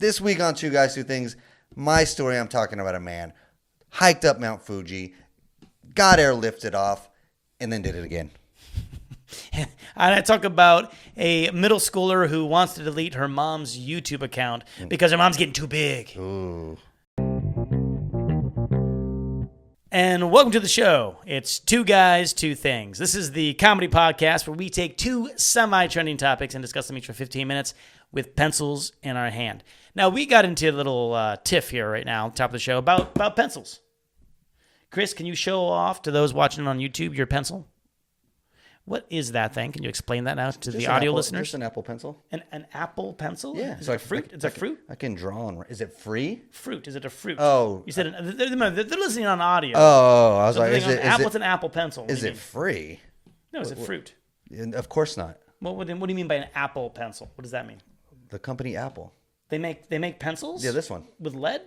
This week on Two Guys, Two Things, my story, I'm talking about a man hiked up Mount Fuji, got airlifted off, and then did it again. And I talk about a middle schooler who wants to delete her mom's YouTube account because her mom's getting too big. Ooh. And welcome to the show. It's Two Guys, Two Things. This is the comedy podcast where we take two semi-trending topics and discuss them each for 15 minutes with pencils in our hand. Now, we got into a little tiff here right now, top of the show, about pencils. Chris, can you show off to those watching on YouTube your pencil? What is that thing? Can you explain that now to the audio listeners? Just an Apple Pencil. An Apple Pencil? Yeah. Is it a fruit? It's a fruit? I can draw on. Is it free? Fruit. Is it a fruit? Oh. You said they're listening on audio. Oh, I was like, is Apple's an Apple Pencil. Is it free? No, is it fruit? Of course not. What do you mean by an Apple Pencil? What does that mean? The company Apple. They make pencils? Yeah, this one. With lead?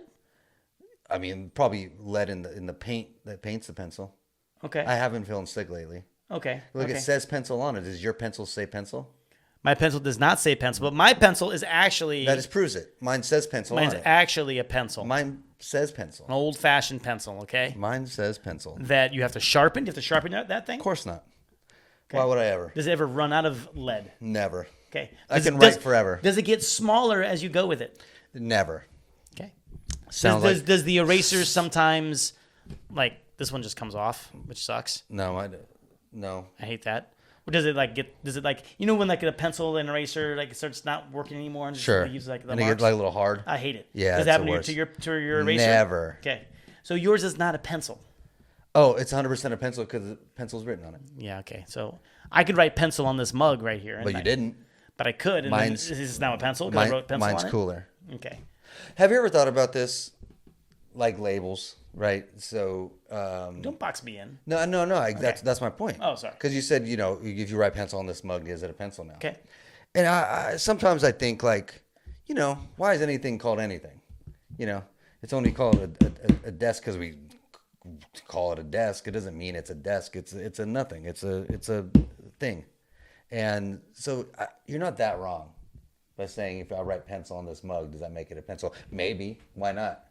I mean, probably lead in the paint that paints the pencil. Okay. I haven't feeling sick lately. Okay. Look, It says pencil on it. Does your pencil say pencil? My pencil does not say pencil, but my pencil is actually... That just proves it. Mine says pencil on it. Mine's actually a pencil. Mine says pencil. An old-fashioned pencil, okay? Mine says pencil. That you have to sharpen? You have to sharpen that thing? Of course not. Okay. Why would I ever? Does it ever run out of lead? Never. Okay. I can write forever. Does it get smaller as you go with it? Never. Okay. Does the erasers sometimes, like, this one just comes off, which sucks? No, no. I hate that. Or does it when like a pencil and eraser like it starts not working anymore and sure. uses like the and it marks? gets like a little hard. I hate it. Yeah, does it happen to your eraser? Never. Okay, so yours is not a pencil. Oh, it's 100% a pencil because the pencil's written on it. Yeah. Okay. So I could write pencil on this mug right here. But you didn't. But I could. And Mine's this is now a pencil because I wrote pencil mine's on it. cooler. Okay. Have you ever thought about this, like labels, right? So don't box me in. No. Okay. That's my point. Oh, sorry. Because you said if you write pencil on this mug, is it a pencil now? Okay. And I sometimes I think like, why is anything called anything? It's only called a desk because we call it a desk. It doesn't mean it's a desk. It's a nothing. It's a thing. And so you're not that wrong by saying if I write pencil on this mug, does that make it a pencil? Maybe. Why not?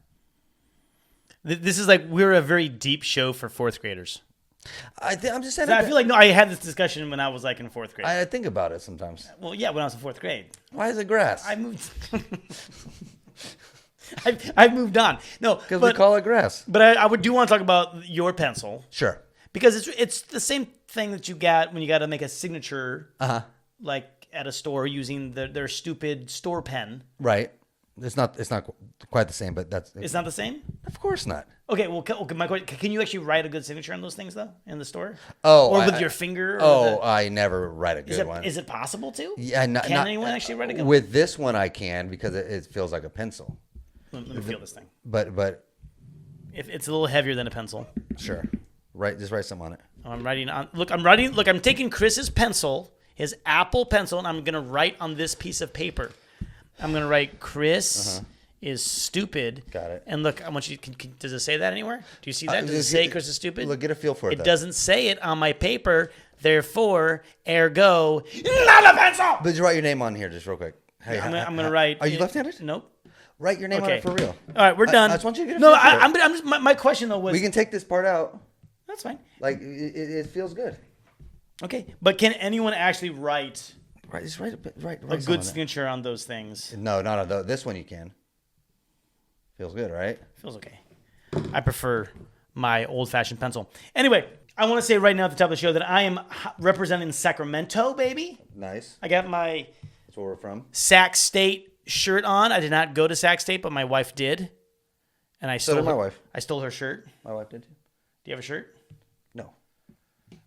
This is like we're a very deep show for fourth graders. I'm just saying. So I feel like I had this discussion when I was like in fourth grade. I think about it sometimes. Well, yeah, when I was in fourth grade. Why is it grass? I moved. I've moved on. No, because we call it grass. But I do want to talk about your pencil. Sure. Because it's the same thing that you got when you got to make a signature, like at a store using their stupid store pen. Right. It's not quite the same, but it's not the same. Of course not. Okay. Well, my question: can you actually write a good signature on those things though in the store? Oh, or with your finger? I never write a good one. Is it possible to? Yeah. Can anyone actually write a good one? With this one, I can because it feels like a pencil. Let me feel this thing. But if it's a little heavier than a pencil. Sure. Just write something on it. I'm writing on. Look, I'm taking Chris's pencil, his Apple Pencil, and I'm gonna write on this piece of paper. I'm gonna write Chris is stupid. Got it. And look, I want you. Does it say that anywhere? Do you see that? Does it say Chris is stupid? Look, get a feel for it. It doesn't say it on my paper. Therefore, ergo, not a pencil. But just write your name on here, just real quick. Hey, I'm gonna write. Are you left-handed? Nope. Write your name on it for real. All right, we're done. I just want you to get a feel for it. I'm just, my question though was. We can take this part out. That's fine. Like it feels good. Okay, but can anyone actually write? Just write a good signature on those things. No, not on those. This one you can. Feels good, right? Feels okay. I prefer my old-fashioned pencil. Anyway, I want to say right now at the top of the show that I am representing Sacramento, baby. Nice. I got my That's where we're from. Sac State shirt on. I did not go to Sac State, but my wife did. And I stole my wife. I stole her shirt. My wife did too. Do you have a shirt? No.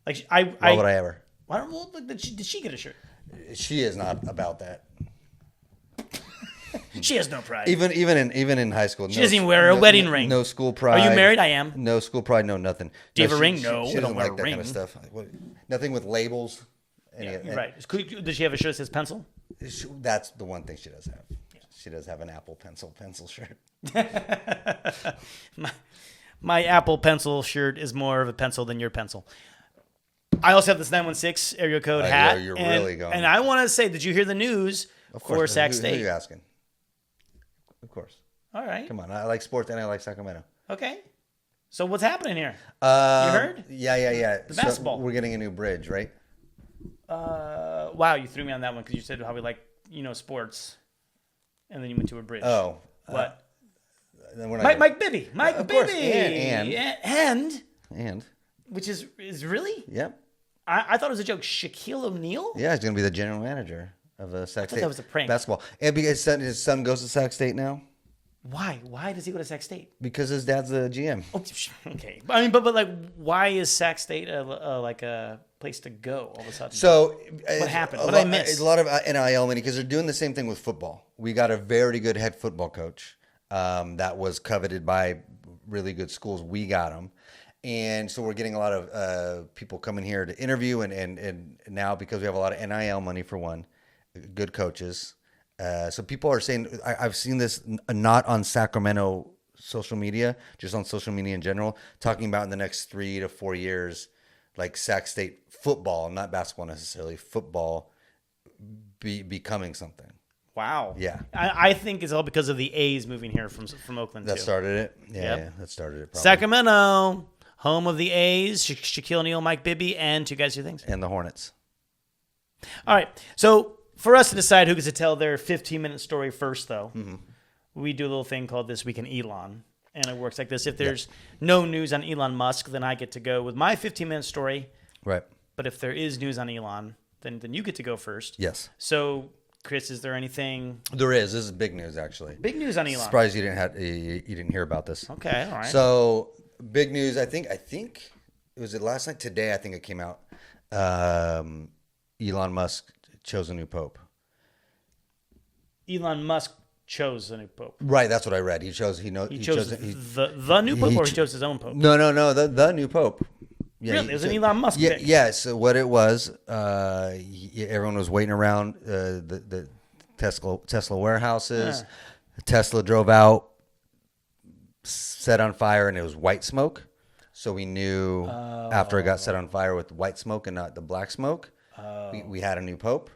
Like Why would I ever? Why don't? Well, did she get a shirt? She is not about that. She has no pride. Even in high school, she doesn't even wear a wedding ring. No school pride. Are you married? I am. No school pride. No nothing. Do you have a ring? No, she doesn't wear like that ring. kind of stuff. Nothing with labels. Yeah, you're right. Does she have a shirt that says pencil? That's the one thing she does have. Yeah. She does have an Apple pencil shirt. My Apple Pencil shirt is more of a pencil than your pencil. I also have this 916 area code hat. You're really going. And I want to say, did you hear the news for Sac State? Who are you asking? Of course. All right. Come on. I like sports and I like Sacramento. Okay. So what's happening here? You heard? Yeah. The basketball. We're getting a new bridge, right? Wow, you threw me on that one because you said how we like, sports. And then you went to a bridge. Oh. What? Then we're not Mike Bibby. Mike of Bibby. course. And. Which is really? Yep. I thought it was a joke. Shaquille O'Neal? Yeah, he's going to be the general manager of Sac State. that was a prank. Basketball. And because his son goes to Sac State now. Why? Why does he go to Sac State? Because his dad's the GM. Oh, okay. I mean, but like, why is Sac State like a place to go all of a sudden? So what happened? What did I miss? A lot of NIL money because they're doing the same thing with football. We got a very good head football coach that was coveted by really good schools. We got him. And so we're getting a lot of people coming here to interview. And now because we have a lot of NIL money for one, good coaches. So people are saying, I've seen this not on Sacramento social media, just on social media in general, talking about in the next 3 to 4 years, like Sac State football, not basketball necessarily, football becoming something. Wow. Yeah. I think it's all because of the A's moving here from Oakland, That too. started it? Yeah, Yep. yeah, that started it probably. Sacramento, home of the A's, Shaquille O'Neal, Mike Bibby, and Two Guys, Two Things. And the Hornets. All right. So for us to decide who gets to tell their 15-minute story first, though, we do a little thing called This Week in Elon. And it works like this. If there's no news on Elon Musk, then I get to go with my 15-minute story. Right. But if there is news on Elon, then you get to go first. Yes. So, Chris, is there anything? There is. This is big news, actually. Big news on Elon. Surprised you didn't hear about this. Okay, all right. So big news. I think was it last night? Today, I think it came out. Elon Musk chose a new pope. Elon Musk chose a new pope. Right, that's what I read. He chose the new pope, or he chose his own pope. No, the new pope. Yeah, really, it was an Elon Musk pick. Yeah. So what it was, everyone was waiting around the Tesla warehouses. Tesla drove out, set on fire, and it was white smoke. So we knew after it got set on fire with white smoke and not the black smoke, we had a new pope.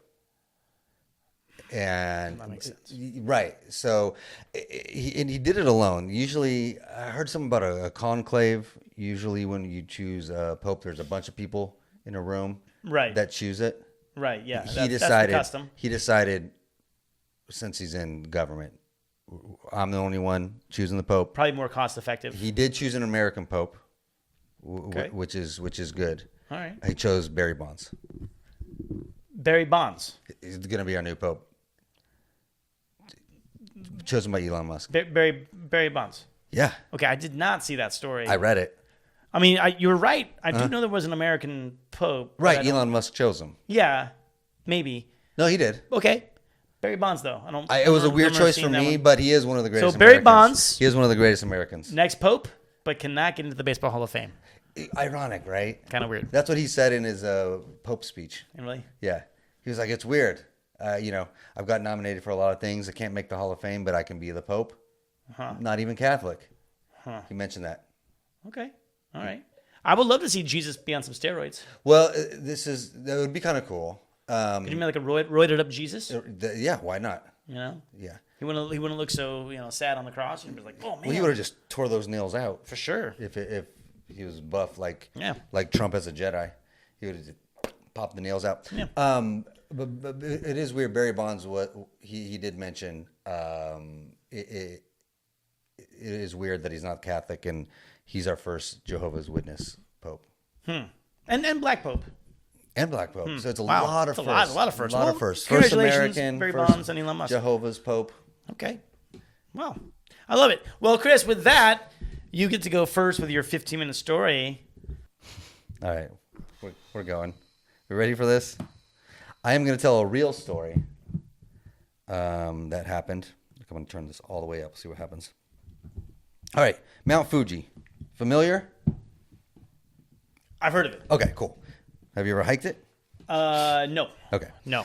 And that makes sense. Right. So he did it alone. Usually, I heard something about a conclave. Usually when you choose a pope, there's a bunch of people in a room that choose it. Right, yeah. That's the custom. He decided, since he's in government, I'm the only one choosing the pope. Probably more cost effective. He did choose an American pope, which is good. All right. He chose Barry Bonds. Barry Bonds. He's going to be our new pope. Chosen by Elon Musk. Barry Bonds. Yeah. Okay, I did not see that story. I read it. I mean, you were right. I do know there was an American pope. Right, Elon Musk chose him. Yeah, maybe. No, he did. Okay. Barry Bonds, though. It was a weird choice for me, but he is one of the greatest So Barry Americans. Bonds. He is one of the greatest Americans. Next pope, but cannot get into the Baseball Hall of Fame. Ironic, right? Kind of weird. That's what he said in his Pope speech. Really? Yeah. He was like, it's weird. I've got nominated for a lot of things. I can't make the Hall of Fame, but I can be the Pope. Not even Catholic. He mentioned that. Okay. All right. I would love to see Jesus be on some steroids. Well, that would be kind of cool. Could you make like a roided up Jesus? Yeah, why not? Yeah. He wouldn't look so sad on the cross. He'd be like, oh man. Well, he would have just tore those nails out for sure. If he was buff like like Trump as a Jedi, he would have just popped the nails out. Yeah. But it is weird. Barry Bonds, what he did mention, it is weird that he's not Catholic and he's our first Jehovah's Witness Pope. And Black Pope. And Black Pope. So it's a lot of firsts. A lot of firsts. First Congratulations, American, Barry first Bonds and Elon Musk. Jehovah's Pope. Okay. Well, I love it. Well, Chris, with that, you get to go first with your 15-minute story. All right. We're going. You ready for this? I am going to tell a real story that happened. I'm going to turn this all the way up, see what happens. All right. Mount Fuji. Familiar? I've heard of it. Okay, cool. Have you ever hiked it? No. Okay. No.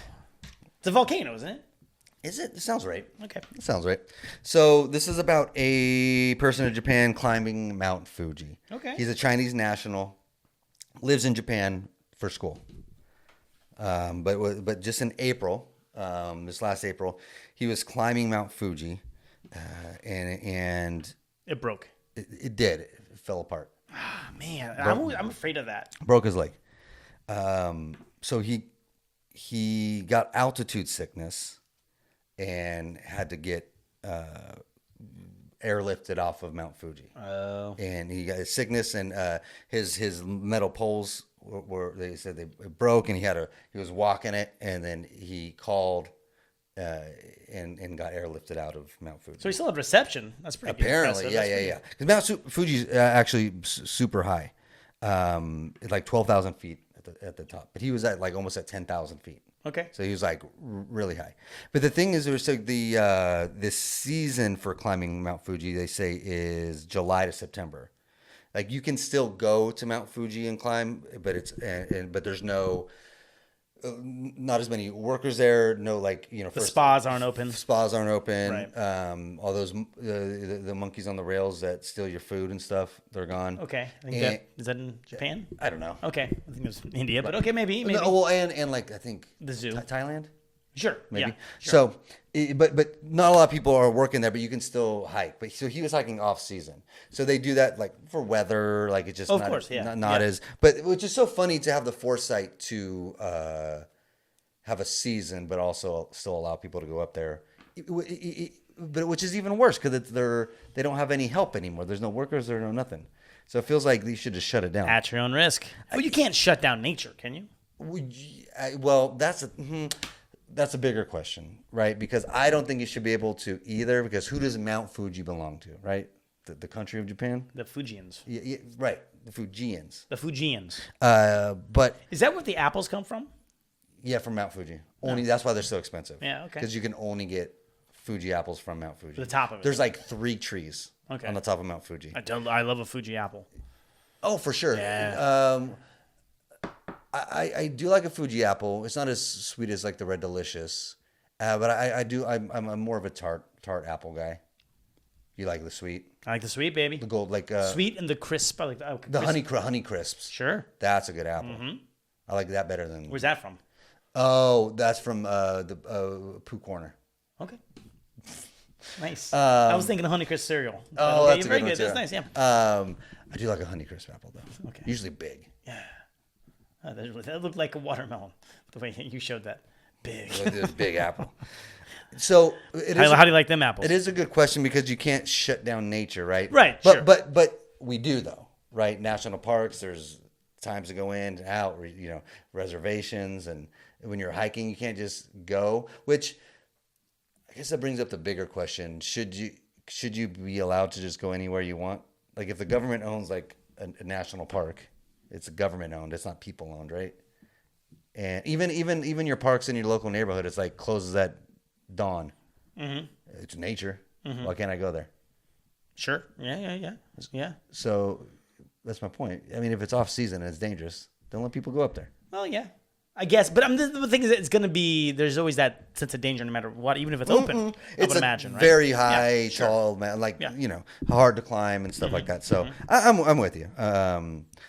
It's a volcano, isn't it? Is it? It sounds right. Okay. It sounds right. So this is about a person in Japan climbing Mount Fuji. Okay. He's a Chinese national, lives in Japan for school. But just in April, this last April, he was climbing Mount Fuji, and It broke. it did. It fell apart. Oh, man, I'm afraid of that. Broke his leg. So he got altitude sickness and had to get airlifted off of Mount Fuji. Oh. And he got sickness, and his metal poles were they said they broke, and he was walking it, and then he called and got airlifted out of Mount Fuji. So he still had reception. That's pretty Apparently, impressive. yeah. Because Mount Fuji's actually super high, it's like 12,000 feet at the top, but he was at like almost at 10,000 feet. Okay. So he was like really high. But the thing is, there's like this season for climbing Mount Fuji, they say, is July to September. Like you can still go to Mount Fuji and climb, but but there's not as many workers there. No, like The spas aren't open. Spas aren't open. Right. All those the monkeys on the rails that steal your food and stuff, they're gone. Okay. Is that in Japan? I don't know. Okay. I think it was India, but okay, maybe. No, well, and like I think The zoo. Thailand. Sure. Maybe. Yeah, sure. So, but not a lot of people are working there, but you can still hike. But so he was hiking off season. So they do that like for weather, like it's just Of not, course, yeah. not Yeah. as, but which is so funny to have the foresight to have a season, but also still allow people to go up there. But which is even worse because they don't have any help anymore. There's no workers, there's no nothing. So it feels like they should just shut it down. At your own risk. Well, you can't shut down nature, can you? Well, that's a bigger question, right? Because I don't think you should be able to either. Because who does Mount Fuji belong to, right? The country of Japan. The Fujians. Yeah, right. The Fujians. The Fujians. But Is that where the apples come from? yeah, from Mount Fuji. Only that's why they're so expensive. Yeah, okay. Because you can only get Fuji apples from Mount Fuji. The top of it. There's like 3 trees Okay. on the top of Mount Fuji. I love a Fuji apple. Oh, for sure. Yeah. I do like a Fuji apple. It's not as sweet as like the Red Delicious, but I'm more of a tart apple guy. You like the sweet, I like the sweet, baby. the gold, like Sweet and the crisp. I like the honey crisps. Sure. That's a good apple. I like that better than. Where's that from? Oh, that's from the Pooh Corner. Okay. Nice. I was thinking of Honeycrisp cereal. Oh, Okay, that's a very good one, good. too. That's nice. Yeah. I do like a Honeycrisp apple though. Okay. Usually big. Oh, that looked like a watermelon. The way you showed that. Big. Like this big apple. So How do you like them apples? It is a good question because you can't shut down nature, right? Right, But sure. but we do though, right? National parks, there's times to go in and out, reservations, and when you're hiking, you can't just go. Which I guess that brings up the bigger question: should you be allowed to just go anywhere you want? Like if the government owns like a national park, it's government owned. It's not people owned, right? And even your parks in your local neighborhood, it's like closes at dawn. Mm-hmm. It's nature. Mm-hmm. Why can't I go there? Sure. Yeah. So that's my point. I mean, if it's off season and it's dangerous, don't let people go up there. Well, yeah. I guess, but the thing is, it's going to be. There's always that sense of danger, no matter what, even if it's open. I would imagine, right? Very high, Yeah, sure. tall, man, like hard to climb and stuff like that. So I'm with you.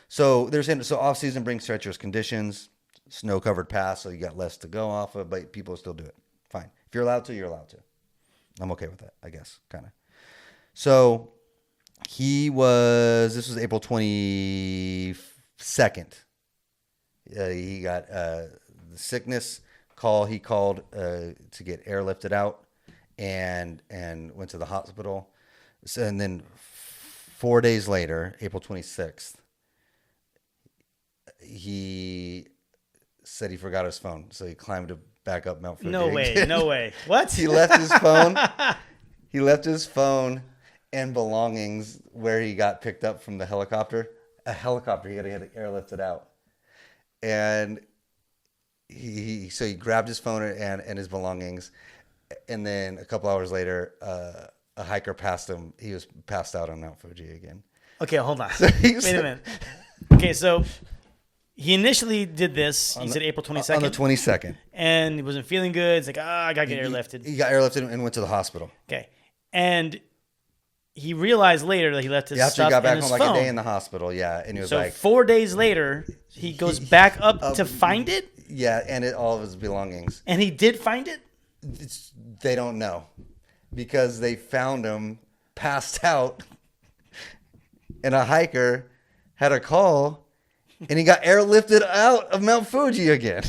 So they're saying off season brings treacherous conditions, snow covered paths, so you got less to go off of, but people still do it. Fine, if you're allowed to, you're allowed to. I'm okay with that, I guess, kind of. So this was April 22nd. He got the sickness call. He called to get airlifted out and went to the hospital. So, and then 4 days later, April 26th, he said he forgot his phone. So he climbed back up Mount Fuji. No way. What? He left his phone. He left his phone and belongings where he got picked up from the helicopter. A helicopter. He had to get airlifted out. And he grabbed his phone and his belongings, and then a couple hours later, a hiker passed him. He was passed out on Mount Fuji again. Okay, hold on. Wait a minute. Okay, so he initially did this. You said April 22nd? On the 22nd. And he wasn't feeling good. It's like, I got to get airlifted. He got airlifted and went to the hospital. Okay. And he realized later that he left his After stuff he got back in his home, phone. like a day in the hospital, yeah. And he was So like... 4 days later, he goes back up to find it? Yeah, and all of his belongings. And he did find it? They don't know. because they found him passed out, and a hiker had a call, and he got airlifted out of Mount Fuji again.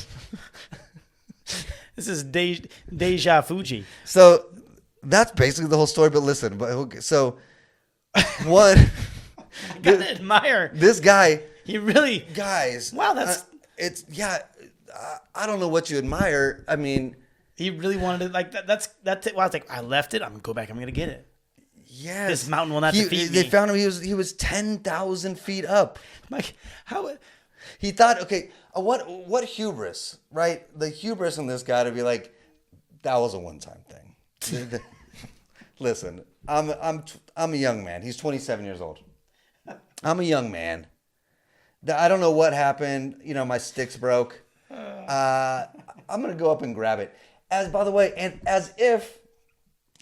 This is Deja Fuji. So that's basically the whole story. But listen, so one, I gotta admire this guy. He really, Guys. Wow, that's I don't know what you admire. I mean, he really wanted it. Like that's it. Well, I was like, I left it. I'm gonna go back. I'm gonna get it. yes, This mountain will not defeat They me. found him. He was 10,000 feet up. Like how? He thought, okay, what hubris, right? The hubris in this guy to be like, that was a one-time thing. Listen, I'm a young man. He's 27 years old. I'm a young man. I don't know what happened. You know, my sticks broke. I'm gonna go up and grab it. By the way, and as if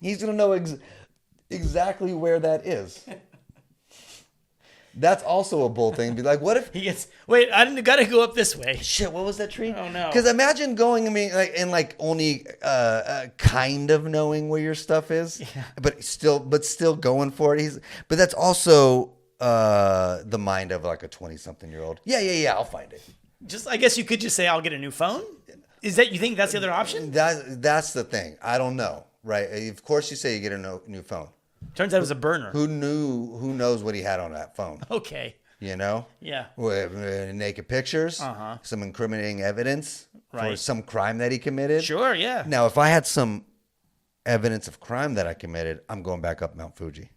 he's gonna know exactly where that is. That's also a bull thing. Be like, what if He gets. Wait, I didn't. Got to go up this way. shit? What was that tree? Oh, no. Because imagine going. I mean, like only kind of knowing where your stuff is, but still going for it. But that's also the mind of like a 20-something-year-old. Yeah. I'll find it. Just, I guess you could just say, I'll get a new phone. Is that, you think that's the other option? That's the thing. I don't know, right? Of course, you say you get a new phone. Turns out it was a burner. Who knows what he had on that phone? Okay. You know? Yeah. With naked pictures, some incriminating evidence for Right. some crime that he committed. Sure. Yeah. Now, if I had some evidence of crime that I committed, I'm going back up Mount Fuji.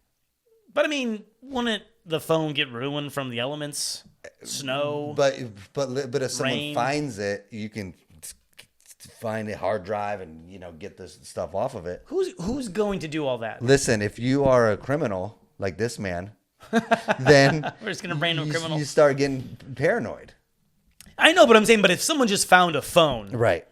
But I mean, wouldn't the phone get ruined from the elements, snow? But if someone Rain. finds it, you can find a hard drive and get this stuff off of it. Who's going to do all that? Listen, if you are a criminal like this man, then We're just gonna random criminal. you start getting paranoid. I know, but I'm saying, but if someone just found a phone, Right.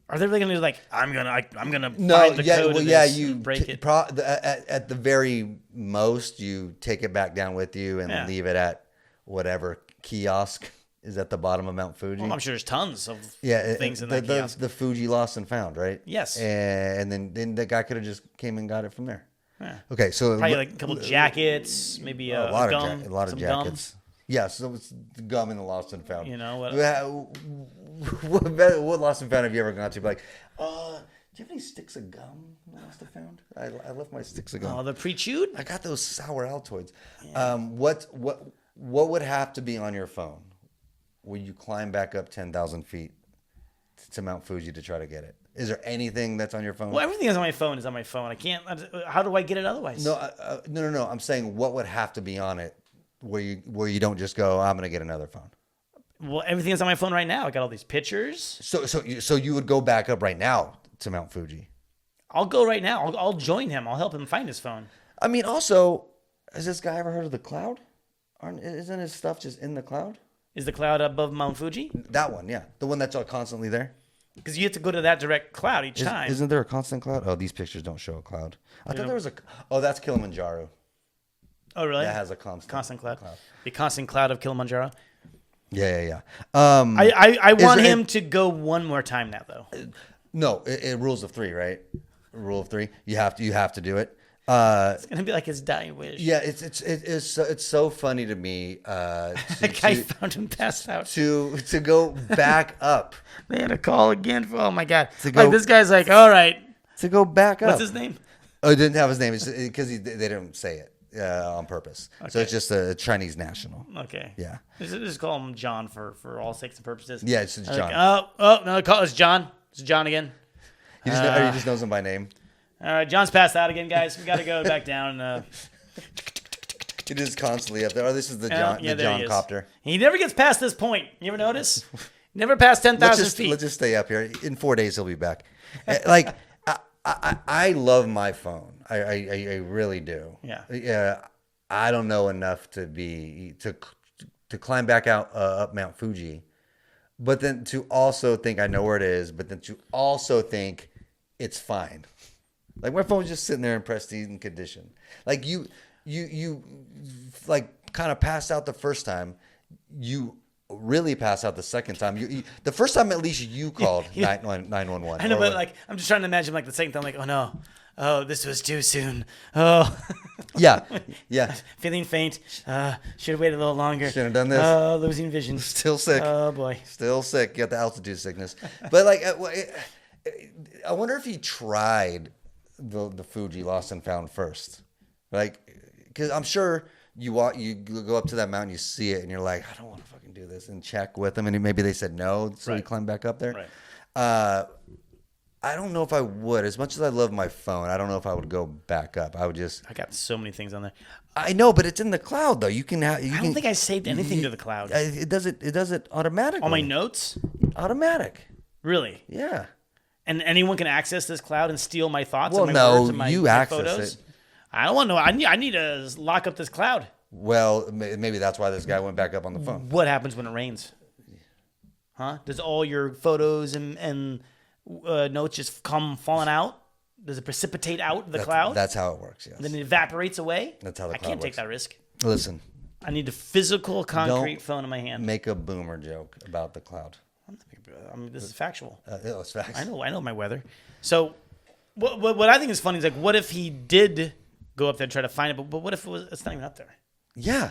are they really gonna be like, I'm gonna No, find the yeah, code well, of yeah, this you and break it? at the very most, you take it back down with you and Yeah. leave it at whatever kiosk is at the bottom of Mount Fuji. Well, I'm sure there's tons of Yeah, things in the, that kiosk. the Fuji lost and found, right? Yes. And then the guy could have just came and got it from there. Yeah. Okay, so Probably like a couple jackets, maybe a lot gum, of a lot of some jackets. Yeah, so it's the gum in the lost and found. You know, what- what lost and found have you ever gone to? Be like, do you have any sticks of gum lost and found? I left my sticks of gum. Oh, the pre-chewed? I got those sour Altoids. What would have to be on your phone when you climb back up 10,000 feet to Mount Fuji to try to get it? Is there anything that's on your phone? Well, everything that's on my phone is on my phone. I can't. How do I get it otherwise? No, no. I'm saying what would have to be on it where you don't just go, I'm gonna get another phone. Well, everything that's on my phone right now. I got all these pictures. So you would go back up right now to Mount Fuji. I'll go right now. I'll join him. I'll help him find his phone. I mean, also, has this guy ever heard of the cloud? Isn't his stuff just in the cloud? Is the cloud above Mount Fuji? That one, yeah, the one that's constantly there. Because you have to go to that direct cloud each time. Isn't there a constant cloud? Oh, these pictures don't show a cloud. I thought there was a. Oh, that's Kilimanjaro. Oh, really? That has a constant cloud. The constant cloud of Kilimanjaro. Yeah. I want there- him to go one more time now, though. No, it rules of three, right? Rule of three. You have to do it. It's gonna be like his dying wish. Yeah, it's so funny to me. That guy found him passed out. to go back up. They had a call again. Oh my god! go- Like this guy's like, all right. To go back up. What's his name? Oh, it didn't have his name. It's because they didn't say it on purpose. So it's just a Chinese national. Okay. Yeah. Just call him John for all sakes and purposes. Yeah, it's Like, John. No, it's John. It's John again. He just knows him by name. All right, John's passed out again, guys. We got to go back down. It is constantly up there. Oh, this is the John there he is. copter. He never gets past this point. You ever notice? Never past 10,000 feet. Let's just stay up here. In 4 days, he'll be back. Like, I love my phone. I really do. Yeah. I don't know enough to climb back out up Mount Fuji, but then to also think I know where it is, but then to also think it's fine. Like my phone's just sitting there in pristine condition. Like you like kind of passed out the first time. You really passed out the second time. The first time at least you called 911. I know, but like I'm just trying to imagine like the second time, like, oh no, Oh, this was too soon. Oh, Yeah. feeling faint. Should have waited a little longer. Shouldn't have done this. Oh, losing vision. Still sick. Oh boy. Still sick. Got the altitude sickness. But like, I wonder if he tried the Fuji Lost and Found first. Like, because I'm sure you go up to that mountain, you see it, and you're like, I don't want to fucking do this, and check with them, and maybe they said no, so he climbed back up there. Right. I don't know if I would. As much as I love my phone, I don't know if I would go back up. I would just. I got so many things on there. I know, but it's in the cloud though. You can have. I don't think I saved anything to the cloud. It does it automatically. All my notes? Automatic. Really? Yeah. And anyone can access this cloud and steal my thoughts Well, and my words and my, you my access photos? it. I don't want to know. I need to lock up this cloud. Well, maybe that's why this guy went back up on the phone. What happens when it rains? Huh? Does all your photos and notes just come falling out? Does it precipitate out the cloud? That's how it works, yes. Then it evaporates away? That's how the I cloud can't take works. that risk. Listen, I need a physical, concrete Don't phone in my hand. make a boomer joke about the cloud. I mean, this is factual. It's facts. I know my weather. So, what I think is funny is like, what if he did go up there and try to find it, but what if it's not even up there? Yeah.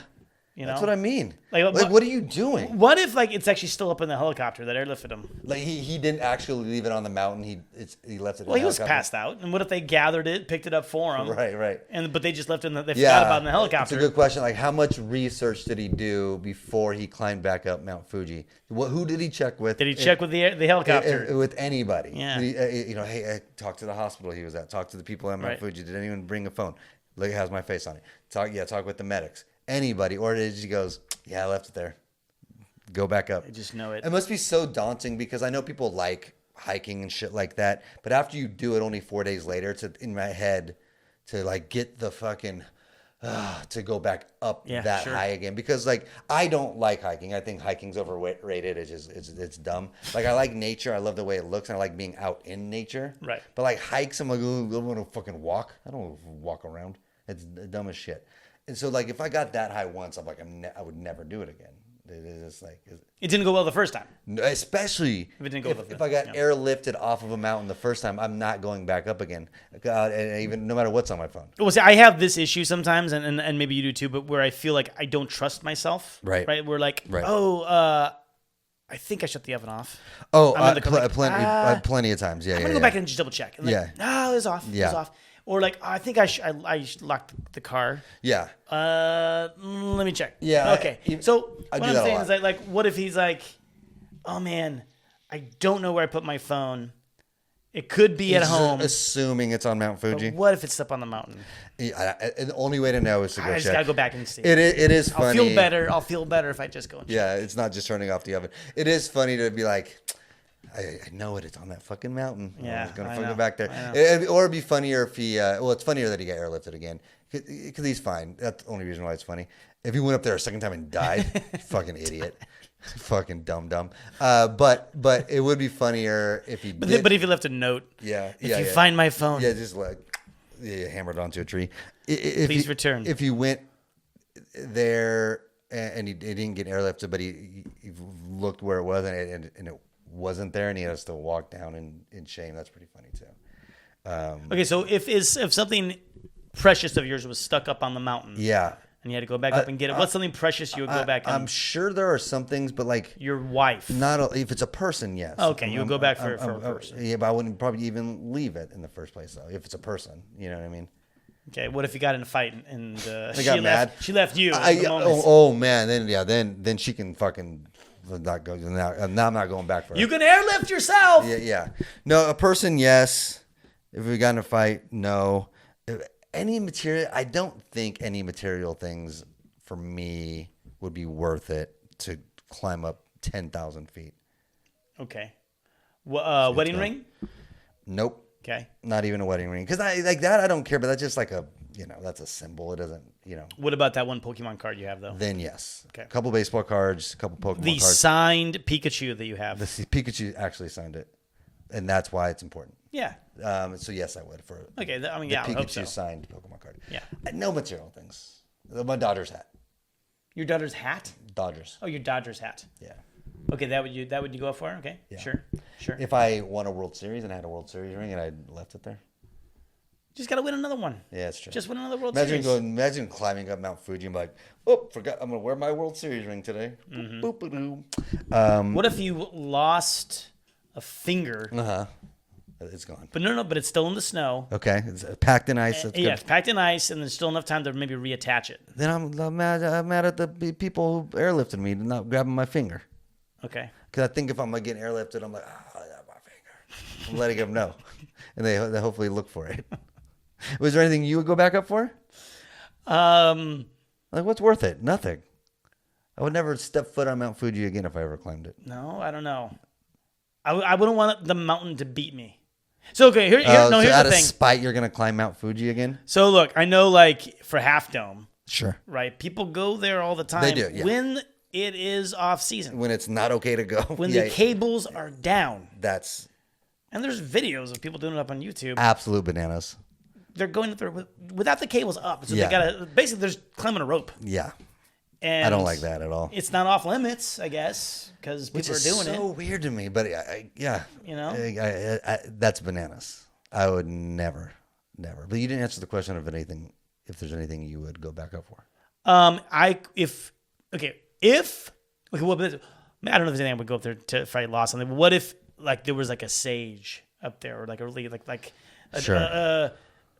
You That's know? what I mean. Like, What are you doing? What if like it's actually still up in the helicopter that airlifted him? Like he didn't actually leave it on the mountain. He left it. Well, in he was helicopter. passed out, and what if they gathered it, picked it up for him? Right. But they just left it. They Yeah, forgot about it in the helicopter. It's a good question. Like, how much research did he do before he climbed back up Mount Fuji? Who did he check with? Did he check with the helicopter? With anybody? Yeah. Did he, hey, talk to the hospital he was at. Talk to the people at Mount Right. Fuji. Did anyone bring a phone? Look, it has my face on it. Talk with the medics. Anybody, or did he goes? Yeah, I left it there. Go back up. I just know it. It must be so daunting because I know people like hiking and shit like that, but after you do it only 4 days later, it's in my head to like get the fucking to go back up that sure. high again, because like I don't like hiking. I think hiking's overrated. It's dumb. Like I like nature. I love the way it looks, and I like being out in nature. Right. But like hikes, I'm like, oh, I want to fucking walk. I don't want to walk around. It's dumb as shit. And so like if I got that high once, I'm like I would never do it again. It's like It didn't go well the first time. especially If it didn't go if I got airlifted off of a mountain the first time, I'm not going back up again. And even no matter what's on my phone. Well, see, I have this issue sometimes, and maybe you do too, but where I feel like I don't trust myself. Right. We're like, Right. I think I shut the oven off. Oh, I'm in the car like, plenty of times. Yeah, I'm yeah. gonna go back and just double check. And like, no, it was off. It Yeah. was off. Or like, I think I locked the car. Yeah. Let me check. Yeah, Okay. So I what do I'm that a saying lot. is like, what if he's like, oh man, I don't know where I put my phone. It could be at Just home. assuming it's on Mount Fuji. But what if it's up on the mountain? Yeah, the only way to know is to go I just check. gotta go back and see. It is funny. I'll feel better. I'll feel better if I just go and check. Yeah, it's not just turning off the oven. It is funny to be like, I know it. It's on that fucking mountain. Yeah, I'm just gonna I fucking know, go back there. I know. Or it'd be funnier if he. Well, it's funnier that he got airlifted again because he's fine. That's the only reason why it's funny. If he went up there a second time and died, fucking idiot, fucking dumb. But it would be funnier if he. But did, if you left a note, yeah, if you find my phone, yeah, just like hammered onto a tree. Please return. If you went there and he didn't get airlifted, but he looked where it was and it wasn't there, and he has to walk down in shame. That's pretty funny too. okay, so if something precious of yours was stuck up on the mountain, Yeah, and you had to go back up and get it, what's something precious you would go back and I'm sure there are some things, but like your wife? if it's a person, yes. Okay, you would go back for a person. Yeah, but I wouldn't probably even leave it in the first place though. If it's a person, you know what I mean. Okay, what if you got in a fight and she got mad? She left you. At the moment. Oh man, then she can fucking not go. Now I'm not going back for her. You can airlift yourself. Yeah. No, a person, yes. If we got in a fight, no. Any material, I don't think any material things for me would be worth it to climb up 10,000 feet. Okay. Wedding ring? Nope. Okay. Not even a wedding ring. Because I like that, I don't care, but that's just like that's a symbol. It doesn't, What about that one Pokemon card you have though? Then yes. Okay. A couple baseball cards, a couple Pokemon The cards. signed Pikachu that you have. The Pikachu actually signed it. And that's why it's important. Yeah. So yes, I would for Okay. I mean, the yeah, I hope Pikachu so. signed Pokemon card. Yeah. No material things. My Dodgers hat. Your daughter's hat? Dodgers. Oh, your Dodgers hat. Yeah. Okay, that would you go for? Okay. Yeah. Sure. If I won a World Series and I had a World Series ring and I left it there. Just got to win another one. Yeah, that's true. Just win another World Series. Imagine climbing up Mount Fuji and be like, oh, forgot, I'm going to wear my World Series ring today. Mm-hmm. Boop, boop, boop. What if you lost a finger? It's gone. But but it's still in the snow. Okay, it's packed in ice. That's good. It's packed in ice, and there's still enough time to maybe reattach it. Then I'm mad at the people who airlifted me not grabbing my finger. Okay. Because I think if I'm like getting airlifted, I'm like, oh, I got my finger. I'm letting them know, and they hopefully look for it. Was there anything you would go back up for? Like, what's worth it? Nothing. I would never step foot on Mount Fuji again if I ever climbed it. No, I don't know. I wouldn't want the mountain to beat me. So okay, here's so the out thing. Of spite, you're gonna climb Mount Fuji again? So look, I know like for Half Dome, Sure. right? People go there all the time. They do, yeah. When it is off season. When it's not okay to go. When the cables are down. That's And there's videos of people doing it up on YouTube. absolute bananas. They're going up there without the cables up. So Yeah. they gotta basically there's climbing a rope. Yeah. And I don't like that at all. It's not off limits, I guess, because people are doing so it. weird to me, but yeah. You know? I, that's bananas. I would never. But you didn't answer the question of anything. If there's anything you would go back up for. Well, I don't know if there's anything I would go up there to fight loss something. But what if like there was like a sage up there, or like a really like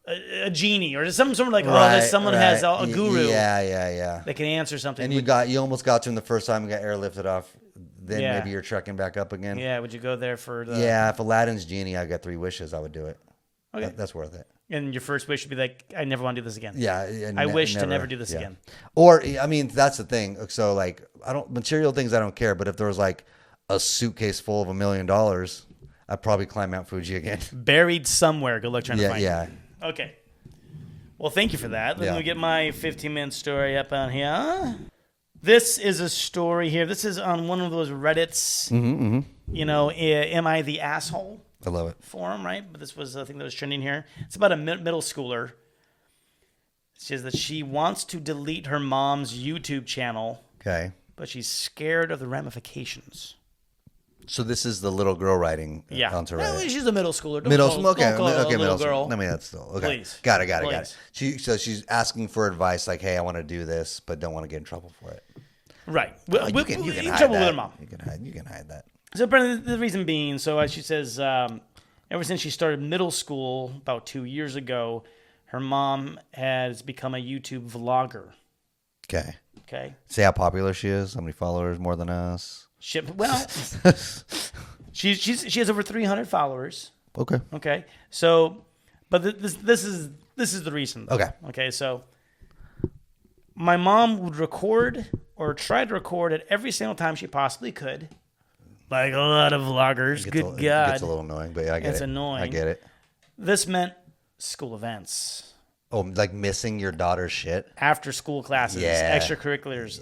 a genie, or some sort of like someone has a guru. Yeah. That can answer something. And you almost got to him the first time and got airlifted off. Then maybe you're trekking back up again. Yeah, would you go there for the... Yeah, if Aladdin's genie, I got 3 wishes, I would do it. Okay. That's worth it. And your first wish would be like, I never want to do this again. Yeah. I wish to never do this again. Or, I mean, that's the thing. So, like, material things I don't care, but if there was like a suitcase full of $1 million, I'd probably climb Mount Fuji again. Buried somewhere. Good luck trying to find it. Yeah. Okay. Well, thank you for that. Let me get my 15-minute story up on here. This is a story here. This is on one of those Reddits, you know, am I the asshole? I love it. Forum, right? But this was the thing that was trending here. It's about a middle schooler. She says that she wants to delete her mom's YouTube channel, Okay. but she's scared of the ramifications. So this is the little girl writing onto Reddit. Well, she's a middle schooler. Don't Middle call school, okay, her a middle little school. girl. I mean, that's still okay. Please. Got it. So she's asking for advice, like, "Hey, I want to do this, but don't want to get in trouble for it." Right. You can in hide trouble that. with her mom. You can hide that. So apparently the reason being, so she says, ever since she started middle school about 2 years ago, her mom has become a YouTube vlogger. Okay. Okay. Say how popular she is. How many followers more than us? Well, she has over 300 followers. Okay. Okay. So, but this is the reason. Okay. Okay. So, my mom would record or try to record it every single time she possibly could, like a lot of vloggers. Good God, it gets a little annoying, but yeah, I get it. It's annoying. I get it. This meant school events. Oh, like missing your daughter's shit? After school classes, extracurriculars,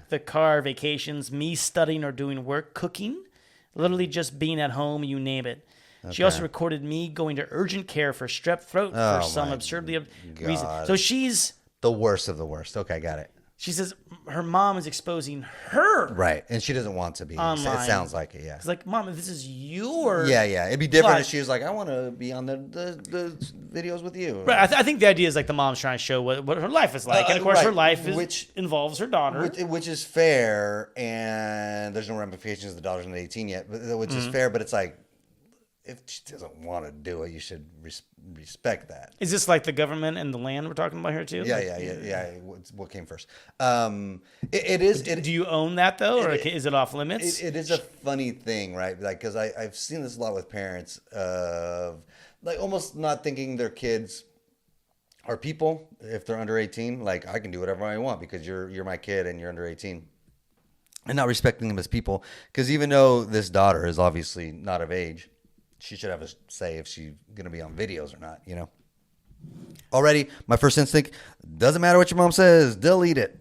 the car, vacations, me studying or doing work, cooking, literally just being at home, you name it. Okay. She also recorded me going to urgent care for strep throat for some absurdly reason. So she's... the worst of the worst. Okay, got it. She says her mom is exposing her. Right, and she doesn't want to be. Online. It sounds like it, yeah. It's like, Mom, if this is your... Yeah. It'd be different if she was like, I want to be on the videos with you. Right, I think the idea is like the mom's trying to show what her life is like. And, of course, her life involves her daughter. Which is fair, and there's no ramifications. The daughter's not 18 yet, which is fair, but it's like, if she doesn't want to do it, you should respect that. Is this like the government and the land we're talking about here too? Yeah. What came first? It is. Do you own that though, or is it off limits? It is a funny thing, right? Like, because I've seen this a lot with parents of like almost not thinking their kids are people if they're under 18. Like, I can do whatever I want because you're my kid and you're under 18. And not respecting them as people, because even though this daughter is obviously not of age, she should have a say if she's going to be on videos or not, you know? Already, my first instinct, doesn't matter what your mom says, delete it.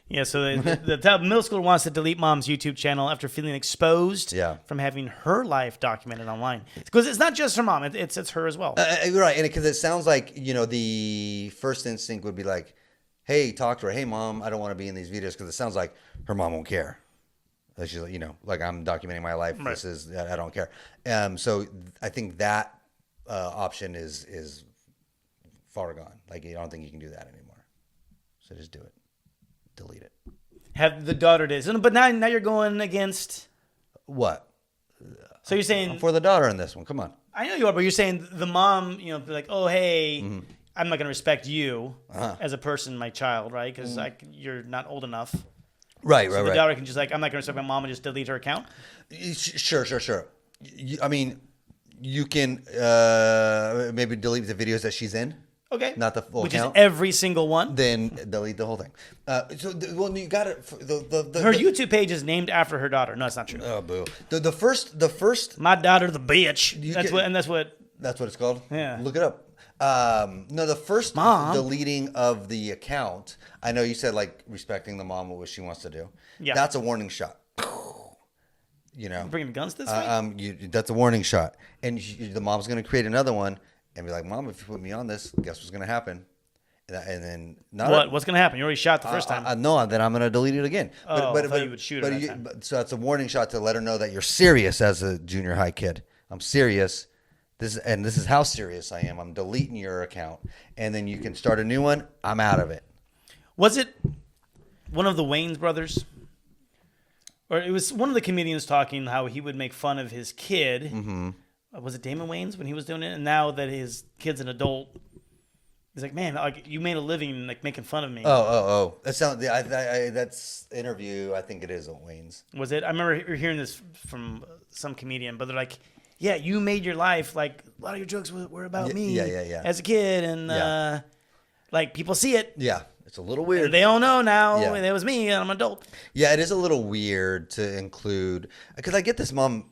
Yeah, so the middle schooler wants to delete mom's YouTube channel after feeling exposed from having her life documented online. Because it's not just her mom, it's her as well. Right, and because it sounds like, you know, the first instinct would be like, hey, talk to her. Hey, Mom, I don't want to be in these videos, because it sounds like her mom won't care. She's like, you know, like, I'm documenting my life. Right. This is, I don't care. So I think that option is far gone. Like, I don't think you can do that anymore. So just do it. Delete it. Have the daughter did. So, but now you're going against. What? So you're saying I'm for the daughter in this one. Come on. I know you are, but you're saying the mom, you know, be like, oh hey, I'm not going to respect you as a person, my child, right? Because you're not old enough. Right, So the daughter can just like, I'm not going to respect my mom and just delete her account. Sure. I mean, you can maybe delete the videos that she's in. Okay. Not the full Which account. is every single one. Then delete the whole thing. Well, you got it. Her YouTube page is named after her daughter. No, it's not true. Oh, boo. The first. My daughter, the bitch. That's what. That's what it's called. Yeah. Look it up. No, the first deleting of the account. I know you said like respecting the mom, what she wants to do. Yeah. That's a warning shot. You know. You're bringing guns this way. That's a warning shot, and the mom's going to create another one and be like, "Mom, if you put me on this, guess what's going to happen?" And then what's going to happen? You already shot the first time. No, then I'm going to delete it again. I thought you would shoot her that time. So that's a warning shot to let her know that you're serious as a junior high kid. I'm serious. This is how serious I am. I'm deleting your account, and then you can start a new one. I'm out of it. Was it one of the Wayans brothers? Or it was one of the comedians talking how he would make fun of his kid. Mm-hmm. Was it Damon Wayans when he was doing it? And now that his kid's an adult, he's like, man, like you made a living like making fun of me. Oh. That sounds. That's interview. I think it is Wayne's. Was it? I remember hearing this from some comedian, but they're like, yeah, you made your life like a lot of your jokes were about me. Yeah. As a kid, and like people see it. Yeah. It's a little weird. And they all know now it was me and I'm an adult. Yeah, it is a little weird to include, because I get this mom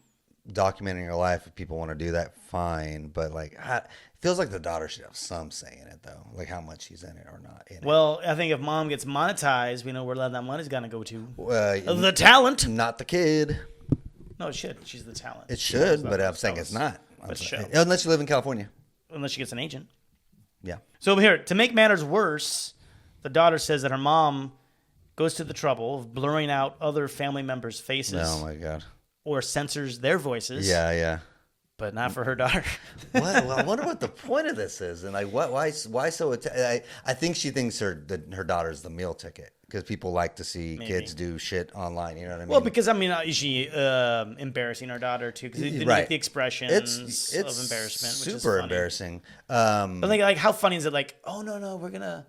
documenting her life. If people want to do that, fine. But like, it feels like the daughter should have some say in it, though. Like how much she's in it or not in it. Well, I think if mom gets monetized, we know where a lot of that money's going to go to. The talent. Not the kid. No, it should. She's the talent. It should, but I'm saying it's not. Unless you live in California. Unless she gets an agent. Yeah. So here, to make matters worse, the daughter says that her mom goes to the trouble of blurring out other family members' faces. Oh, my God. Or censors their voices. Yeah. But not for her daughter. Well, I wonder what the point of this is. And like, why so... I think she thinks her daughter's the meal ticket. Because people like to see kids do shit online. You know what I mean? Well, because, I mean, is she embarrassing her daughter, too? Because they didn't get the expressions of embarrassment, which is super embarrassing. But like, how funny is it? Like, oh, no, we're going to...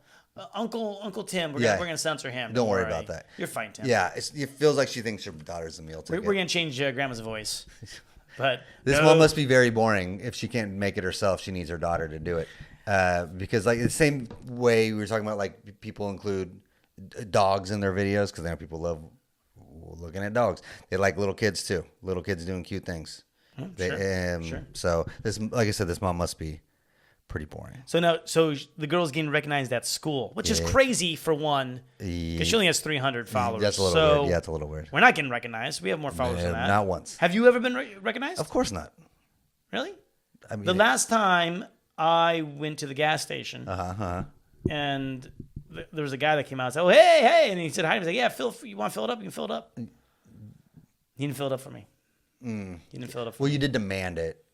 Uncle Tim, we're gonna censor him. Don't worry about that. You're fine, Tim. Yeah, it feels like she thinks her daughter's a meal ticket. We're gonna change Grandma's voice. But this one must be very boring. If she can't make it herself, she needs her daughter to do it. Because like the same way we were talking about, like people include dogs in their videos because I know people love looking at dogs. They like little kids too. Little kids doing cute things. Sure. So this, like I said, this mom must be pretty boring. So the girl's getting recognized at school, which is crazy for one, because she only has 300 followers. That's a little weird. Yeah, it's a little weird. We're not getting recognized. We have more followers than that. Not once. Have you ever been recognized? Of course not. Really? I mean, the last time I went to the gas station, and there was a guy that came out and said, "Oh, hey," and he said hi. He was like, "Yeah, you want to fill it up? You can fill it up." He didn't fill it up for me. He didn't fill it up for me. Well, you did demand it.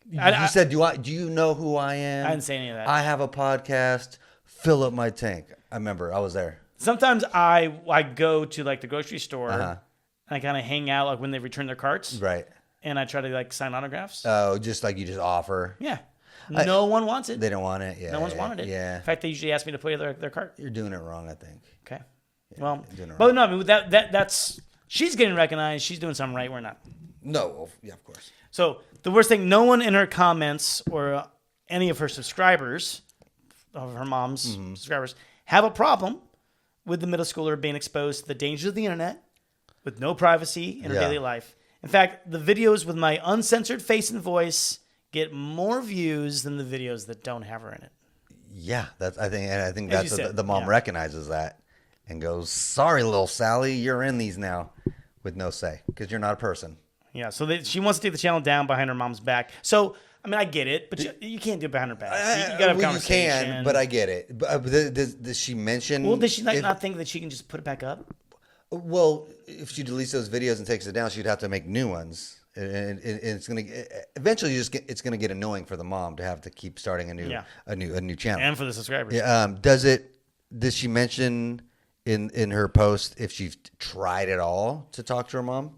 You said, do you know who I am? I didn't say any of that. I have a podcast. Fill up my tank. I remember. I was there. Sometimes I go to like the grocery store and I kind of hang out like when they return their carts. Right. And I try to like sign autographs. Oh, just like you just offer. Yeah. No one wants it. They don't want it. Yeah. No one's wanted it. Yeah. In fact, they usually ask me to put their cart. You're doing it wrong, I think. Okay. Yeah, well, but no, I mean that's she's getting recognized. She's doing something right. We're not. No. Yeah, of course. So the worst thing, no one in her comments or any of her subscribers, of her mom's subscribers, have a problem with the middle schooler being exposed to the dangers of the internet with no privacy in her daily life. In fact, the videos with my uncensored face and voice get more views than the videos that don't have her in it. Yeah, I think that's the mom recognizes that and goes, "Sorry, little Sally, you're in these now," with no say because you're not a person. Yeah, so she wants to take the channel down behind her mom's back. So, I mean, I get it, but you can't do it behind her back. You got to have a conversation. You can, but I get it. But does she mention... Well, does she not think that she can just put it back up? Well, if she deletes those videos and takes it down, she'd have to make new ones. and it's gonna eventually it's gonna get annoying for the mom to have to keep starting a new channel And for the subscribers. Yeah. Does she mention in her post if she's tried at all to talk to her mom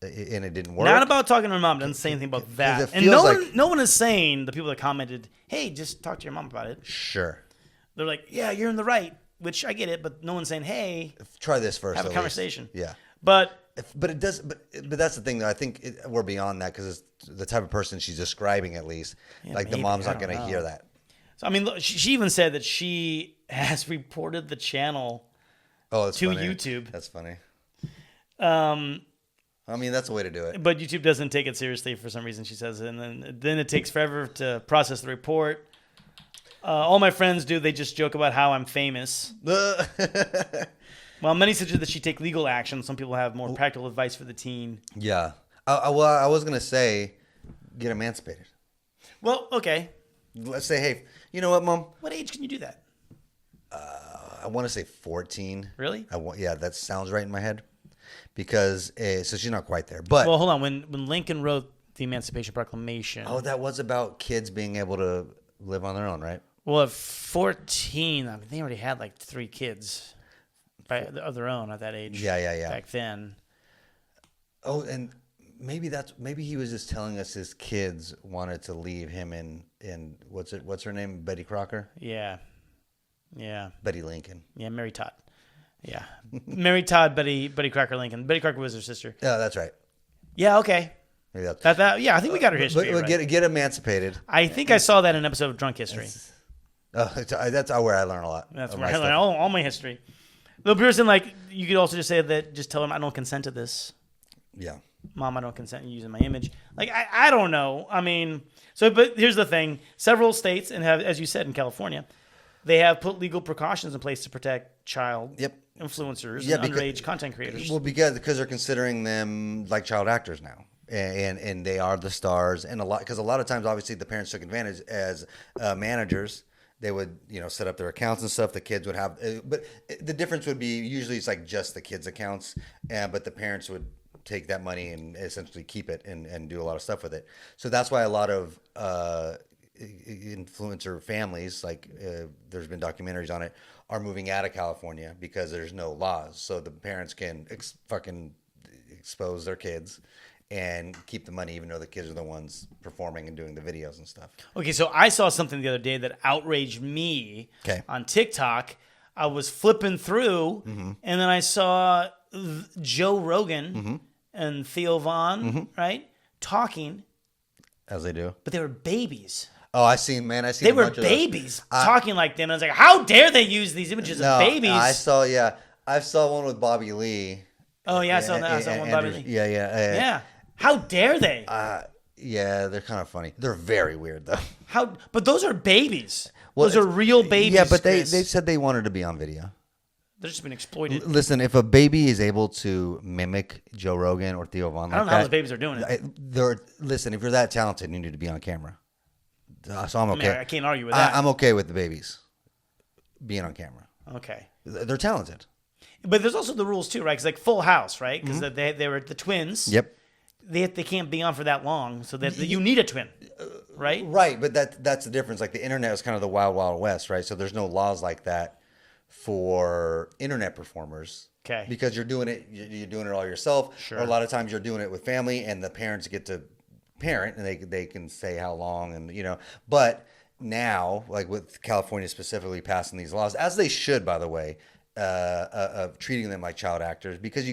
and it didn't work? Not about talking to her mom. Doesn't say anything about that. And no one is saying, the people that commented, hey, just talk to your mom about it. Sure. They're like, yeah, you're in the right, which I get it, but no one's saying, hey, try this first. Have a conversation. Yeah. But it does. But that's the thing, though. I think we're beyond that because it's the type of person she's describing, at least. Yeah, like maybe, the mom's I not don't going to know. hear that. So I mean, look, she even said that she has reported the channel to funny. YouTube. That's funny. I mean, that's a way to do it. But YouTube doesn't take it seriously for some reason, she says, and then it takes forever to process the report. All my friends do. They just joke about how I'm famous. Well, many suggest that she take legal action. Some people have more practical advice for the teen. Yeah. I was going to say, get emancipated. Well, okay. Let's say, hey, you know what, Mom? What age can you do that? I want to say 14. Really? Yeah, that sounds right in my head. Because, so she's not quite there. But well, hold on. When Lincoln wrote the Emancipation Proclamation. Oh, that was about kids being able to live on their own, right? Well, at 14, I mean, they already had like 3 kids of their own at that age. Yeah. Back then. Oh, and maybe he was just telling us his kids wanted to leave him in what's her name? Betty Crocker? Yeah. Betty Lincoln. Yeah, Mary Todd. Yeah. Mary Todd, Betty Crocker Lincoln. Betty Crocker was her sister. Yeah, that's right. Yeah, okay. Maybe that's yeah, I think we got her history. But right. Get emancipated. I think I saw that in an episode of Drunk History. That's where I learn a lot. That's where I learn all my history. The person, like, you could also just say that, just tell them I don't consent to this. Yeah. Mom, I don't consent to using my image. Like, I don't know. I mean, but here's the thing. Several states, and have, as you said, in California, they have put legal precautions in place to protect child influencers and underage content creators. Well, because they're considering them like child actors now. And they are the stars. And a lot of times, obviously, the parents took advantage as managers. They would, set up their accounts and stuff. The kids would have, but the difference would be usually it's like just the kids' accounts, but the parents would take that money and essentially keep it and do a lot of stuff with it. So that's why a lot of influencer families, like there's been documentaries on it, are moving out of California because there's no laws. So the parents can fucking expose their kids and keep the money, even though the kids are the ones performing and doing the videos and stuff. Okay, so I saw something the other day that outraged me on TikTok. I was flipping through, and then I saw Joe Rogan and Theo Vaughn, right, talking. As they do. But they were babies. Oh, I seen. They were babies talking like them. And I was like, how dare they use these images of babies? I saw one with Bobby Lee. Oh, yeah, I saw that. I saw one with Bobby Lee. Yeah. How dare they? Yeah, they're kind of funny. They're very weird, though. But those are babies. Those are real babies. Yeah, but they said they wanted to be on video. They're just been exploited. Listen, if a baby is able to mimic Joe Rogan or Theo Vaughn, I don't know how those babies are doing it. Listen, if you're that talented, you need to be on camera. So I'm okay. I can't argue with that. I'm okay with the babies being on camera. Okay. They're talented. But there's also the rules too, right? Because like Full House, right? Because they were the twins. Yep. They can't be on for that long, so that you need a twin, right? Right, but that's the difference. Like the internet is kind of the wild, wild west, right? So there's no laws like that for internet performers. Okay. Because you're doing it all yourself. Sure. Or a lot of times you're doing it with family, and the parents get to parent, and they can say how long, and But now, like with California specifically passing these laws, as they should, by the way. Of treating them like child actors because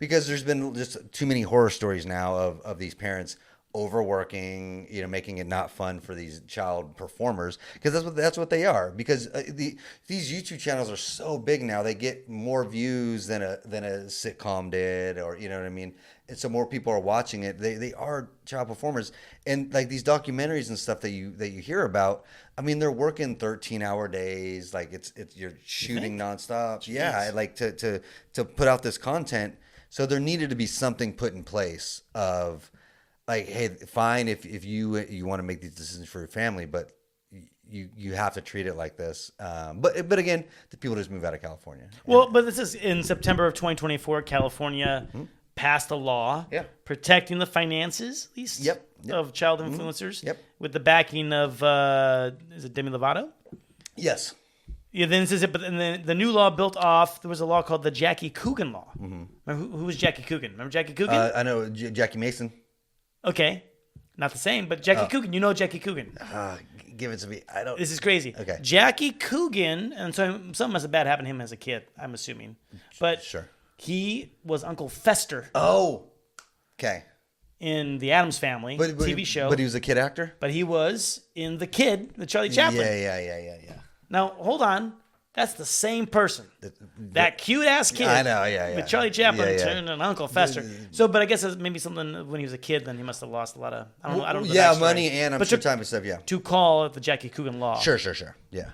there's been just too many horror stories now of these parents overworking, making it not fun for these child performers because that's what they are because these YouTube channels are so big now they get more views than a sitcom did or you know what I mean and so more people are watching it. They are child performers and like these documentaries and stuff that you hear about. I mean, they're working 13-hour days. Like it's you're shooting nonstop. Jeez. Yeah, like to put out this content. So there needed to be something put in place of like, hey, fine if you want to make these decisions for your family, but you have to treat it like this. But again, the people just move out of California. Well, but this is in September of 2024. California passed a law Yeah. protecting the finances, at least, Yep. of child influencers. Yep. With the backing of, is it Demi Lovato? Yes. Yeah, then it says it, but then the new law built off. There was a law called the Jackie Coogan law. Remember who was Jackie Coogan? Remember Jackie Coogan? I know Jackie Mason. Okay, not the same, but Jackie Coogan. You know Jackie Coogan. Give it to me. I don't. This is crazy. Okay. Jackie Coogan, and so something must have bad happened to him as a kid. I'm assuming, but Sure. he was Uncle Fester Oh. Okay. in the Addams Family TV show. But he was a kid actor. But he was in The Kid, the Charlie Chaplin. Yeah. Now hold on, that's the same person. That cute ass kid. I know, yeah. With Charlie Chaplin Yeah. turned an Uncle Fester. So, but I guess it's maybe something when he was a kid. Then he must have lost a lot of. I don't know. Yeah, the backstory. money and I'm But sure time and stuff. Yeah. to call it the Jackie Coogan law. Sure. Yeah.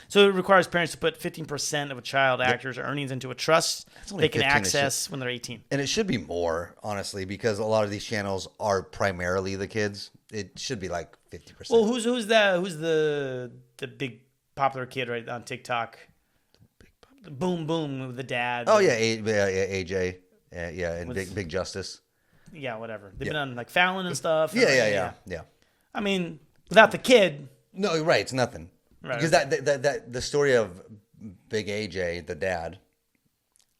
So it requires parents to put 15% of a child actor's earnings into a trust only they can 15 access when they're 18. And it should be more, honestly, because a lot of these channels are primarily the kids. It should be like 50%. Well, who's the big popular kid right on TikTok? The Boom Boom with the dad. Oh yeah, AJ. Yeah, and Big Justice. Yeah, whatever. They've been on like Fallon and stuff. Yeah. I mean, without the kid. No, right. It's nothing. Right. Because that the story of Big AJ, the dad,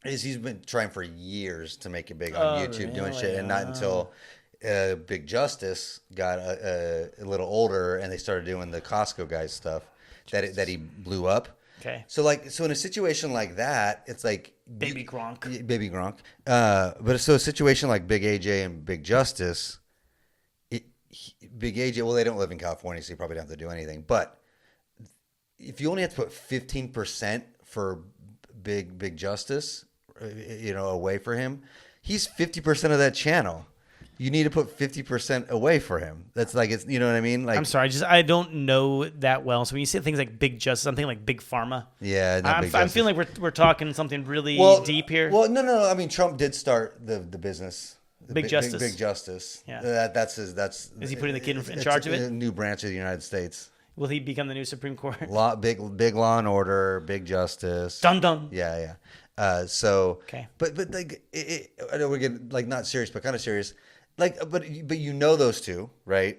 is he's been trying for years to make it big on YouTube, doing shit, and not until Big Justice got a little older and they started doing the Costco guys stuff that he blew up. Okay. So in a situation like that, it's like Baby Gronk. Baby Gronk. But so a situation like Big AJ and Big Justice, Big AJ, well, they don't live in California, so you probably don't have to do anything. But if you only have to put 15% for Big Justice, away for him, he's 50% of that channel. You need to put 50% away for him. That's like, it's, you know what I mean? Like, I'm sorry, I don't know that well. So when you say things like Big Justice, I'm thinking like Big Pharma. Yeah, I'm feeling like we're talking something really deep here. Well, no. I mean, Trump did start the business. Big Justice. Big Justice. Yeah. That's. Is he putting the kid in charge of it? A new branch of the United States. Will he become the new Supreme Court? Big Law and Order, Big Justice. Dun dun. Yeah. Okay. But like, I know we're getting like not serious, but kind of serious. Like, but you know those two, right?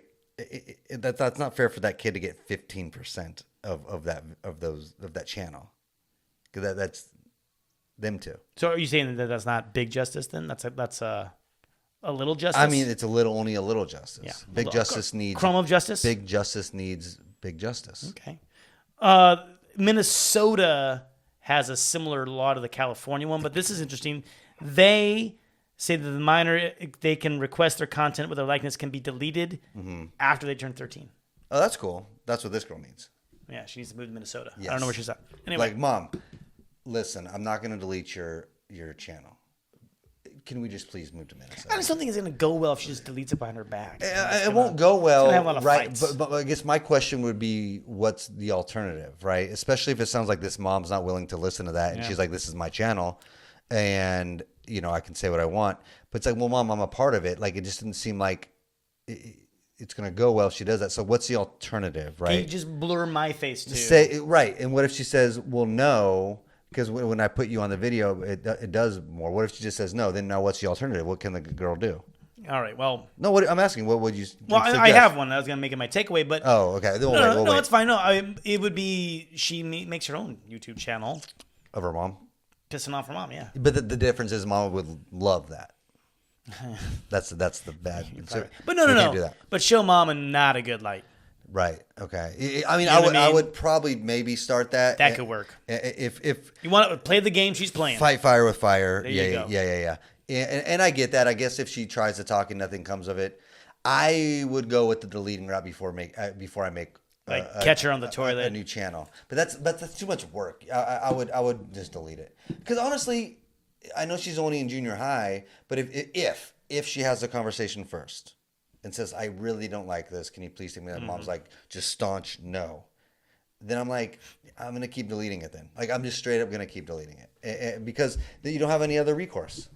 That's not fair for that kid to get 15% of that channel, because that's them two. So are you saying that that's not Big Justice then? That's a little justice. I mean, it's only a little justice. Yeah. Big Justice needs crumb of justice. Big Justice needs Big Justice. Okay. Minnesota has a similar law to the California one, but this is interesting. They say that the minor, they can request their content with their likeness can be deleted after they turn 13. Oh, that's cool. That's what this girl needs. Yeah, she needs to move to Minnesota. Yes. I don't know where she's at. Anyway. Like, Mom, listen, I'm not going to delete your channel. Can we just please move to Minnesota? I just don't think it's going to go well if she just deletes it behind her back. It won't go well, have a lot of right? fights. But I guess my question would be, what's the alternative, right? Especially if it sounds like this mom's not willing to listen to that, and she's like, "This is my channel, and I can say what I want." But it's like, well, Mom, I'm a part of it. Like, it just didn't seem like it's going to go well if she does that. So what's the alternative, right? Can you just blur my face too? Say right, and what if she says, "Well, no"? Because when I put you on the video, it does more. What if she just says no? Then now what's the alternative? What can the girl do? All right. Well. No, I'm asking. What would you? Well, suggest? I have one. I was going to make it my takeaway, but. Oh, okay. Then No, we'll it's fine. No, it would be she makes her own YouTube channel. Of her mom. Pissing off her mom, yeah. But the difference is, Mom would love that. That's the bad. But can't no. do that. But show mom in not a good light. Right. Okay. I mean, You know what I I mean? would probably maybe start that. That could work. If You want to play the game she's playing. fight fire with fire. There you go. Yeah. And I get that. I guess if she tries to talk and nothing comes of it, I would go with the deleting route before I make Like catch her on the toilet. a new channel. But that's too much work. I would just delete it, because honestly, I know she's only in junior high. But if she has the conversation first and says, "I really don't like this. Can you please take me?" And Mom's like, just staunch no. Then I'm like, I'm gonna keep deleting it. Then, like, I'm just straight up gonna keep deleting it, because you don't have any other recourse.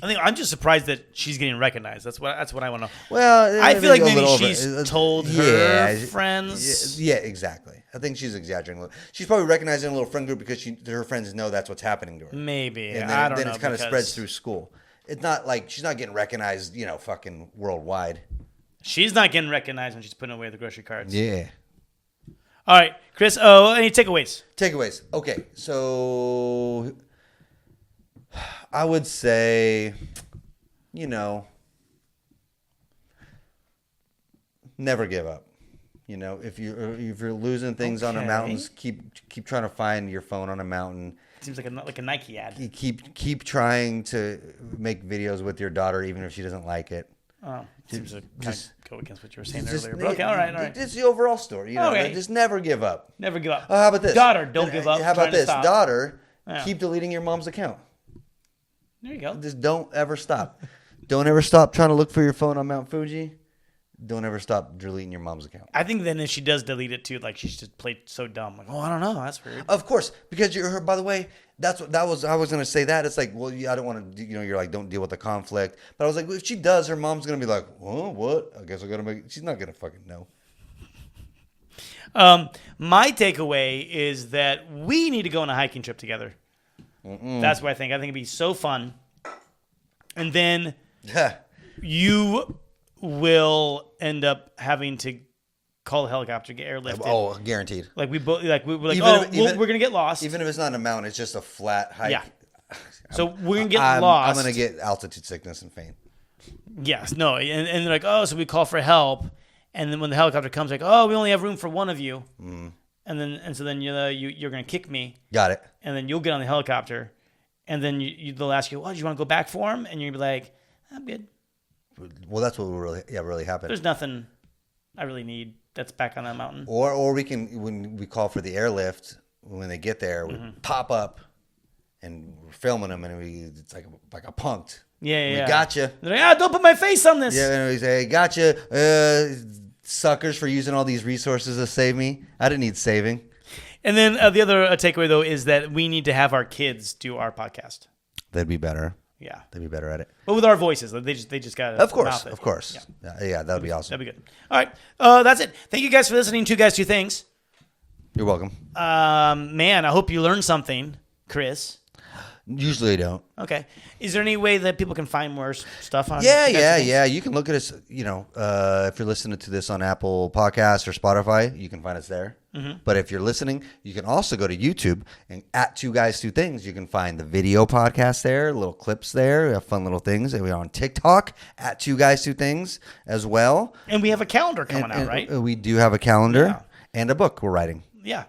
I'm just surprised that she's getting recognized. That's what I want to know. Well, I feel like maybe over. she's told her friends. Yeah, exactly. I think she's exaggerating a little. She's probably recognizing a little friend group because her friends know that's what's happening to her. Maybe. And I don't know. then it kind of spreads through school. it's not like she's not getting recognized, fucking worldwide. She's not getting recognized when she's putting away the grocery cards. Yeah. All right, Chris. Oh, any takeaways? Takeaways. Okay, so I would say, never give up. If you're losing things on the mountains, keep trying to find your phone on a mountain. Seems like a Nike ad. You keep trying to make videos with your daughter, even if she doesn't like it. Oh, seems to kind of go against what you were saying Just, earlier. But okay, all right. It's the overall story. Okay. Just never give up. Never give up. Oh, how about this? Daughter, don't give up. How about this? Stop. Daughter, Yeah. keep deleting your mom's account. There you go. Just don't ever stop. Don't ever stop trying to look for your phone on Mount Fuji. Don't ever stop deleting your mom's account. I think then if she does delete it too, like she's just played so dumb. Like, I don't know. That's weird. Of course, because you're her. By the way, I was going to say that. It's like, well, I don't want to. You're like, don't deal with the conflict. But I was like, well, if she does, her mom's going to be like, oh, what? I guess I got to make. She's not going to fucking know. My takeaway is that we need to go on a hiking trip together. That's what I think. I think it'd be so fun. And then you will end up having to call the helicopter, get airlifted. Oh, guaranteed. Like we're like, we're gonna get lost. Even if it's not a mountain, it's just a flat hike. Yeah. So we're gonna get lost. I'm gonna get altitude sickness and faint. Yes. No. And they're like, so we call for help, and then when the helicopter comes, like, we only have room for one of you. And so then you're gonna kick me. Got it. And then you'll get on the helicopter, and then they'll ask you, do you want to go back for him? And you're gonna be like, I'm good. Well, that's what will really happen. There's nothing I really need that's back on that mountain. Or we can, when we call for the airlift, when they get there, we pop up and we're filming them, and it's like a punked. Yeah. We gotcha. They're like, don't put my face on this. Yeah, and we say, gotcha, suckers, for using all these resources to save me. I didn't need saving. And then the other takeaway, though, is that we need to have our kids do our podcast. They'd be better. Yeah. They'd be better at it. But with our voices. They just got to Of course. Yeah, that would be awesome. That'd be good. All right. That's it. Thank you guys for listening to Guys Two Things. You're welcome. Man, I hope you learned something, Chris. Usually I don't. Okay. Is there any way that people can find more stuff on Yeah. You can look at us, if you're listening to this on Apple Podcasts or Spotify, you can find us there. But if you're listening, you can also go to YouTube, and at Two Guys Two Things, you can find the video podcast there, little clips there. We have fun little things. And we're on TikTok at Two Guys Two Things as well. And we have a calendar coming out, right? We do have a calendar and a book we're writing. Yeah.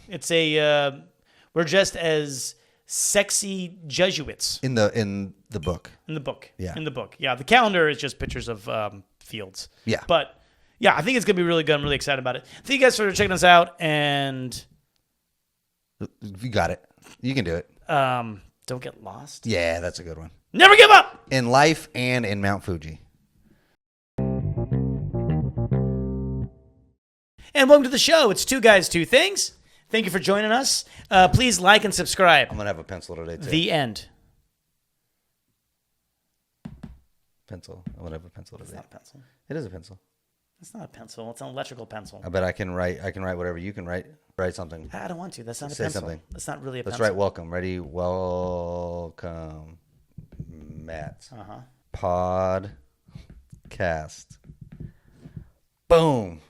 It's we're just as sexy Jesuits In the book. in the book. Yeah. In the book. Yeah. The calendar is just pictures of fields. Yeah. But yeah, I think it's gonna be really good. I'm really excited about it. Thank you guys for checking us out, and You got it. You can do it. don't get lost. Yeah, that's a good one. Never give up. In life and in Mount Fuji. And welcome to the show. It's Two Guys, Two Things. Thank you for joining us. Please like and subscribe. I'm going to have a pencil today, too. The end. Pencil. I'm going to have a pencil today. It's not a pencil. It is a pencil. It's not a pencil. It's an electrical pencil. I bet I can write whatever you can write. Write something. I don't want to. That's not a Say pencil. something. That's not really a Let's pencil. write welcome. Ready? Welcome, Matt. Uh-huh. Podcast. Boom.